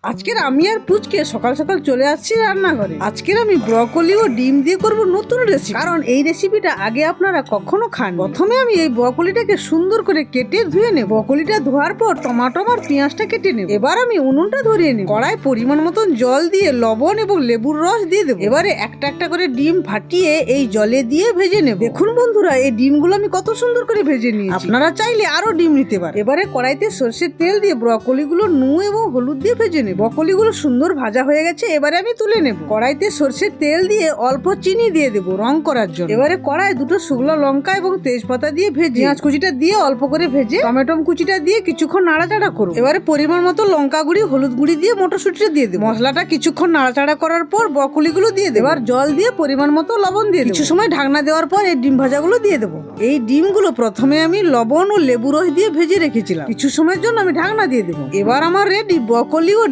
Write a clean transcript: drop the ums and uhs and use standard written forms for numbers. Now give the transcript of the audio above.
আজকের আমি আর পুচকে সকাল সকাল চলে আসছি রান্নাঘরে। আজকের আমি ব্রকলি ও ডিম দিয়ে করব নতুন রেসিপি, কারণ এই রেসিপিটা আগে আপনারা কখনো খান। প্রথমে আমি এই ব্রকলিটাকে সুন্দর করে কেটে ধুয়ে নেব। ব্রকলিটা ধোয়ার পর টমেটো আর পেঁয়াজটা কেটে নেব। এবার আমি উনুনটা ধরিয়ে নেব। কড়াই পরিমাণ মতন জল দিয়ে লবণ এবং লেবুর রস দিয়ে দেবো। এবারে একটা একটা করে ডিম ফাটিয়ে এই জলে দিয়ে ভেজে নেব। দেখুন বন্ধুরা, এই ডিমগুলো আমি কত সুন্দর করে ভেজে নিয়েছি। আপনারা চাইলে আরো ডিম নিতে পারেন। এবারে কড়াইতে সরষের তেল দিয়ে ব্রকলিগুলো নুন এবং হলুদ দিয়ে ভেজে নেব। ব্রকলিগুলো সুন্দর ভাজা হয়ে গেছে, এবারে আমি তুলে নেব। কড়াইতে সরষের তেল দিয়ে অল্প চিনি দিয়ে দেবো রং করার জন্য। এবারে কড়াই দুটো শুকনো লঙ্কা এবং তেজপাতা দিয়ে ভেজে পেঁয়াজ কুচিটা দিয়ে অল্প করে ভেজে টমেটো কুচিটা দিয়ে কিছুক্ষণ নাড়াচাড়া করব। এবারে পরিমাণ মতো লঙ্কা গুঁড়ি হলুদ গুঁড়ি দিয়ে মটরশুঁটিটা দিয়ে দেবো। মশলাটা কিছুক্ষণ নাড়াচাড়া করার পর ব্রকলিগুলো দিয়ে দেবো। এবার জল দিয়ে পরিমাণ মতো লবণ দিয়ে কিছু সময় ঢাকনা দেওয়ার পর এই ডিম ভাজাগুলো দিয়ে দেবো। এই ডিমগুলো প্রথমে আমি লবণ ও লেবু রস দিয়ে ভেজে রেখেছিলাম। কিছু সময়ের জন্য আমি ঢাকনা দিয়ে দেবো। এবার আমার রেডি ব্রকলি ও